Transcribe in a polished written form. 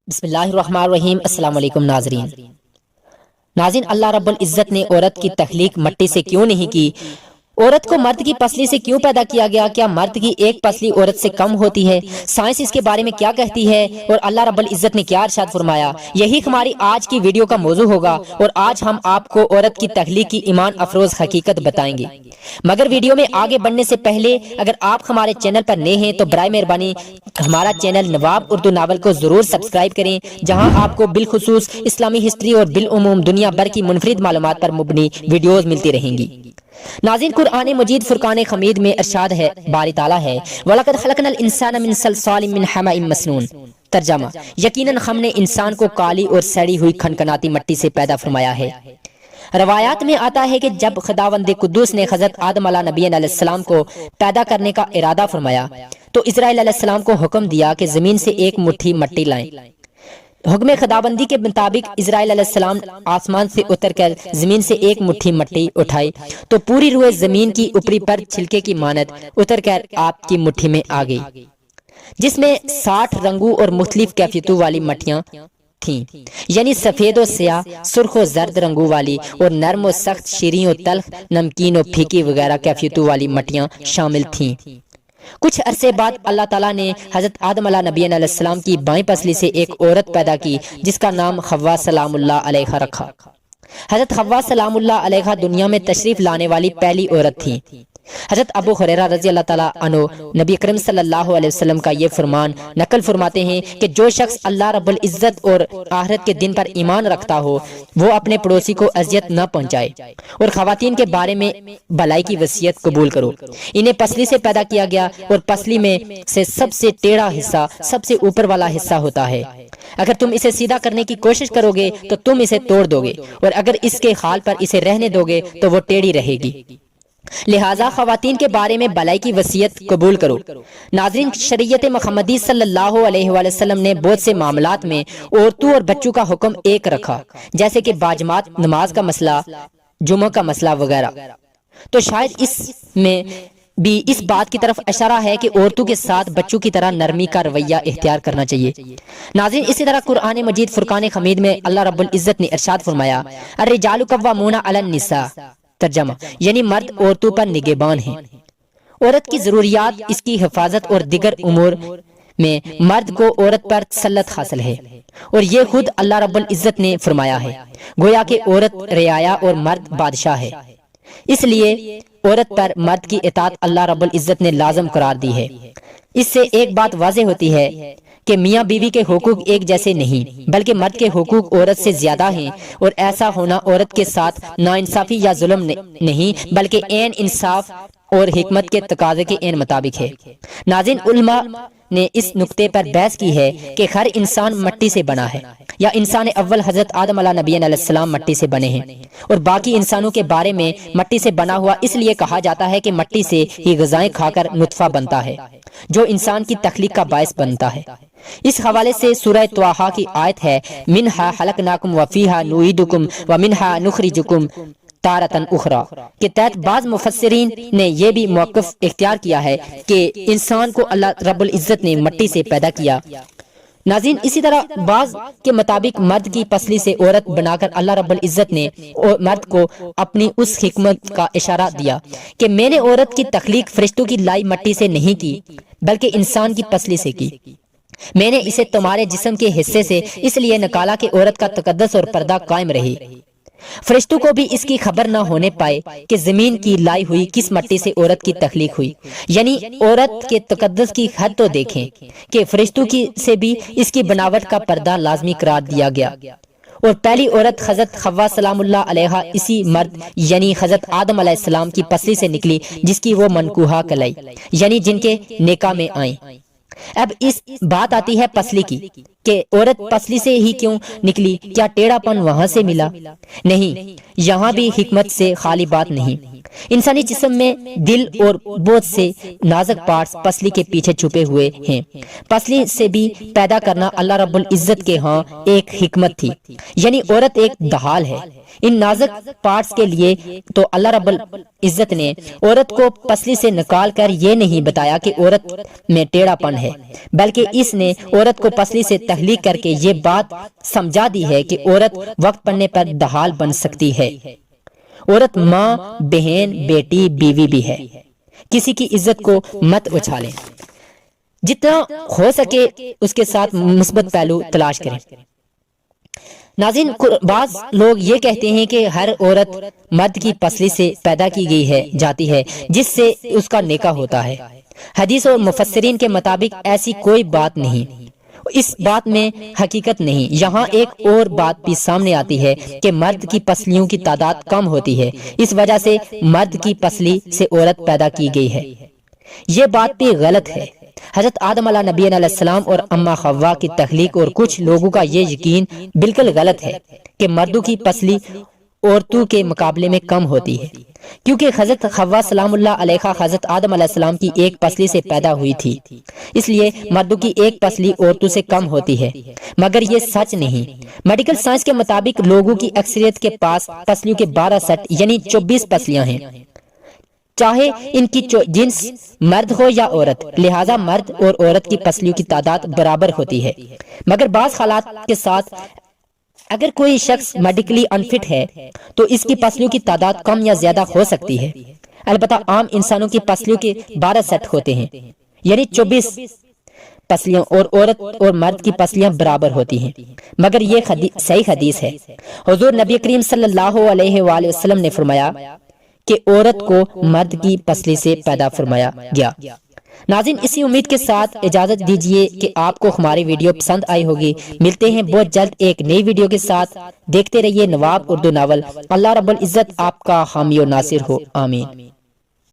بسم اللہ الرحمن الرحیم۔ السلام علیکم ناظرین، اللہ رب العزت نے عورت کی تخلیق مٹی سے کیوں نہیں کی؟ عورت کو مرد کی پسلی سے کیوں پیدا کیا گیا؟ کیا مرد کی ایک پسلی عورت سے کم ہوتی ہے؟ سائنس اس کے بارے میں کیا کہتی ہے؟ اور اللہ رب العزت نے کیا ارشاد فرمایا؟ یہی ہماری آج کی ویڈیو کا موضوع ہوگا، اور آج ہم آپ کو عورت کی تخلیق کی ایمان افروز حقیقت بتائیں گے۔ مگر ویڈیو میں آگے بڑھنے سے پہلے اگر آپ ہمارے چینل پر نئے ہیں تو برائے مہربانی ہمارا چینل نواب اردو ناول کو ضرور سبسکرائب کریں، جہاں آپ کو بالخصوص اسلامی ہسٹری اور بالعموم دنیا بھر کی منفرد معلومات پر مبنی ویڈیوز ملتی رہیں گی۔ ناظرین، قرآن مجید فرقان حمید میں ارشاد ہے، باری تعالیٰ ہے، وَلَقَدْ خَلَقْنَا الْإِنسَانَ مِنْ صَلْصَالٍ مِنْ حَمَإٍ مَسْنُونٍ۔ ترجمہ: یقیناً ہم نے انسان کو کالی اور سڑی ہوئی کھنکھناتی مٹی سے پیدا فرمایا ہے۔ روایات میں آتا ہے کہ جب خداوند قدوس نے حضرت آدم علیہ نبی علیہ السلام کو پیدا کرنے کا ارادہ فرمایا تو اسرائیل علیہ السلام کو حکم دیا کہ زمین سے ایک مٹھی مٹی لائیں۔ حکم خداوندی کے مطابق اسرائیل علیہ السلام آسمان سے اتر کر زمین سے ایک مٹھی مٹی اٹھائی تو پوری روح زمین کی اوپری پر چھلکے کی مانند اتر کر آپ کی مٹھی میں آ گئی، جس میں 60 رنگوں اور مختلف کیفیتوں والی مٹیاں تھیں، یعنی سفید و سیاہ، سرخ و زرد رنگوں والی، اور نرم و سخت، شیریں و تلخ، نمکین و پھیکی وغیرہ کیفیتوں والی مٹیاں شامل تھیں۔ کچھ عرصے بعد اللہ تعالیٰ نے حضرت آدم علیہ نبی علیہ السلام کی بائیں پسلی سے ایک عورت پیدا کی جس کا نام حوا سلام اللہ علیہا رکھا۔ حضرت حوا سلام اللہ علیہا دنیا میں تشریف لانے والی پہلی عورت تھی۔ حضرت ابو ہریرہ رضی اللہ تعالیٰ عنہ نبی کریم صلی اللہ علیہ وسلم کا یہ فرمان نقل فرماتے ہیں کہ جو شخص اللہ رب العزت اور آخرت کے دن پر ایمان رکھتا ہو وہ اپنے پڑوسی کو اذیت نہ پہنچائے، اور خواتین کے بارے میں بھلائی کی وصیت قبول کرو۔ انہیں پسلی سے پیدا کیا گیا، اور پسلی میں سے سب سے ٹیڑھا حصہ سب سے اوپر والا حصہ ہوتا ہے۔ اگر تم اسے سیدھا کرنے کی کوشش کرو گے تو تم اسے توڑ دو گے، اور اگر اس کے حال پر اسے رہنے دو گے تو وہ ٹیڑھی رہے گی۔ لہٰذا خواتین کے بارے میں بھلائی کی وصیت قبول کرو۔ ناظرین، شریعت محمدی صلی اللہ علیہ وآلہ وسلم نے بہت سے معاملات میں عورتوں اور بچوں کا حکم ایک رکھا، جیسے کہ باجماعت نماز کا مسئلہ، جمعہ کا مسئلہ وغیرہ۔ تو شاید اس میں بھی اس بات کی طرف اشارہ ہے کہ عورتوں کے ساتھ بچوں کی طرح نرمی کا رویہ اختیار کرنا چاہیے۔ ناظرین، اسی طرح قرآن مجید فرقان حمید میں اللہ رب العزت نے ارشاد فرمایا، الرجال قوامون علی النساء۔ ترجمہ: یعنی مرد عورتوں پر نگہبان ہیں۔ عورت کی ضروریات، اس کی حفاظت اور دیگر امور میں مرد کو عورت پر تسلط حاصل ہے، اور یہ خود اللہ رب العزت نے فرمایا ہے، گویا کہ عورت رعایا اور مرد بادشاہ ہے۔ اس لیے عورت پر مرد کی اطاعت اللہ رب العزت نے لازم قرار دی ہے۔ اس سے ایک بات واضح ہوتی ہے کہ میاں بیوی کے حقوق ایک جیسے نہیں، بلکہ مرد کے حقوق عورت سے زیادہ ہیں، اور ایسا ہونا عورت کے ساتھ ناانصافی یا ظلم نہیں بلکہ عین انصاف اور حکمت کے تقاضے کے عین مطابق ہے۔ ناظرین، علماء نے اس نقطے پر بحث کی ہے کہ ہر انسان مٹی سے بنا ہے، یا انسان اول حضرت آدم علیہ نبی علیہ السلام مٹی سے بنے ہیں، اور باقی انسانوں کے بارے میں مٹی سے بنا ہوا اس لیے کہا جاتا ہے کہ مٹی سے ہی غذائیں کھا کر نطفہ بنتا ہے جو انسان کی تخلیق کا باعث بنتا ہے۔ اس حوالے سے سورہ طٰہٰ کی آیت ہے، منہا خلقناکم وفیہا نعیدکم ومنہا نخرجکم تارۃ اخری کے تحت بعض مفسرین نے یہ بھی موقف اختیار کیا ہے کہ انسان کو اللہ رب العزت نے مٹی سے پیدا کیا۔ ناظرین، اسی طرح بعض کے مطابق مرد کی پسلی سے عورت بنا کر اللہ رب العزت نے مرد کو اپنی اس حکمت کا اشارہ دیا کہ میں نے عورت کی تخلیق فرشتوں کی لائی مٹی سے نہیں کی بلکہ انسان کی پسلی سے کی۔ میں نے اسے تمہارے جسم کے حصے سے اس لیے نکالا کہ عورت کا تقدس اور پردہ قائم رہے۔ فرشتوں کو بھی اس کی خبر نہ ہونے پائے کہ زمین کی لائی ہوئی کس مٹی سے عورت کی تخلیق ہوئی، یعنی عورت کے تقدس کی حد تو دیکھیں کہ فرشتوں کی سے بھی اس کی بناوٹ کا پردہ لازمی قرار دیا گیا، اور پہلی عورت حضرت حوا سلام اللہ علیہا اسی مرد یعنی حضرت آدم علیہ السلام کی پسلی سے نکلی جس کی وہ منکوحہ کہلائی، یعنی جن کے نکاح میں آئیں۔ اب اس بات آتی ہے پسلی کی کہ عورت پسلی سے ہی کیوں نکلی؟ کیا ٹیڑھا پن وہاں سے ملا؟ نہیں، یہاں بھی حکمت سے خالی بات نہیں۔ انسانی جسم میں دل اور بہت سے نازک پارٹس پسلی کے پیچھے چھپے ہوئے ہیں۔ پسلی سے بھی پیدا کرنا اللہ رب العزت کے ہاں ایک حکمت تھی، یعنی عورت ایک ڈھال ہے۔ ان نازک پارٹس کے لیے تو اللہ رب العزت نے عورت کو پسلی سے نکال کر یہ نہیں بتایا کہ عورت میں ٹیڑھا پن ہے، بلکہ اس نے عورت کو پسلی سے تخلیق کر کے یہ بات سمجھا دی ہے کہ عورت وقت پڑنے پر ڈھال بن سکتی ہے۔ عورت ماں، بہن، بیٹی، بیوی بھی ہے۔ کسی کی عزت کو مت اچھالیں، جتنا ہو سکے اس کے ساتھ مثبت پہلو تلاش کریں۔ ناظرین، بعض لوگ یہ کہتے ہیں کہ ہر عورت مرد کی پسلی سے پیدا کی گئی جاتی ہے جس سے اس کا نکاح ہوتا ہے۔ حدیث اور مفسرین کے مطابق ایسی کوئی بات نہیں، اس بات میں حقیقت نہیں۔ یہاں ایک اور بات بھی سامنے آتی ہے کہ مرد کی پسلیوں کی تعداد کم ہوتی ہے، اس وجہ سے مرد کی پسلی سے عورت پیدا کی گئی ہے۔ یہ بات بھی غلط ہے۔ حضرت آدم علیہ نبی علیہ السلام اور اما حوا کی تخلیق اور کچھ لوگوں کا یہ یقین بالکل غلط ہے کہ مردوں کی پسلی عورتوں کے مقابلے میں کم ہوتی ہے، کیونکہ حضرت حوا سلام اللہ علیہا حضرت آدم علیہ السلام کی ایک پسلی سے پیدا ہوئی تھی، اس لیے مردوں کی ایک پسلی عورتوں سے کم ہوتی ہے، مگر یہ سچ نہیں۔ میڈیکل سائنس کے مطابق لوگوں کی اکثریت کے پاس پسلیوں کے 12 سیٹ یعنی 24 پسلیاں ہیں، چاہے ان کی جنس مرد ہو یا عورت، لہٰذا مرد اور عورت کی پسلیوں کی تعداد برابر ہوتی ہے۔ مگر بعض حالات کے ساتھ اگر کوئی شخص میڈیکلی انفٹ ہے تو اس کی پسلیوں کی تعداد کم یا زیادہ ہو سکتی ہے۔ البتہ عام انسانوں کی پسلیوں کے 12 سیٹ ہوتے ہیں، یعنی 24 پسلیاں، اور عورت اور مرد کی پسلیاں برابر ہوتی ہیں، مگر یہ صحیح حدیث ہے۔ حضور نبی کریم صلی اللہ علیہ وآلہ وسلم نے فرمایا کہ عورت کو مرد کی پسلی سے پیدا فرمایا گیا۔ ناظرین، اسی امید کے ساتھ اجازت دیجیے کہ آپ کو ہماری ویڈیو پسند آئی ہوگی۔ ملتے ہیں بہت جلد ایک نئی ویڈیو کے ساتھ۔ دیکھتے رہیے نواب اردو ناول۔ اللہ رب العزت آپ کا حامی و ناصر ہو، آمین۔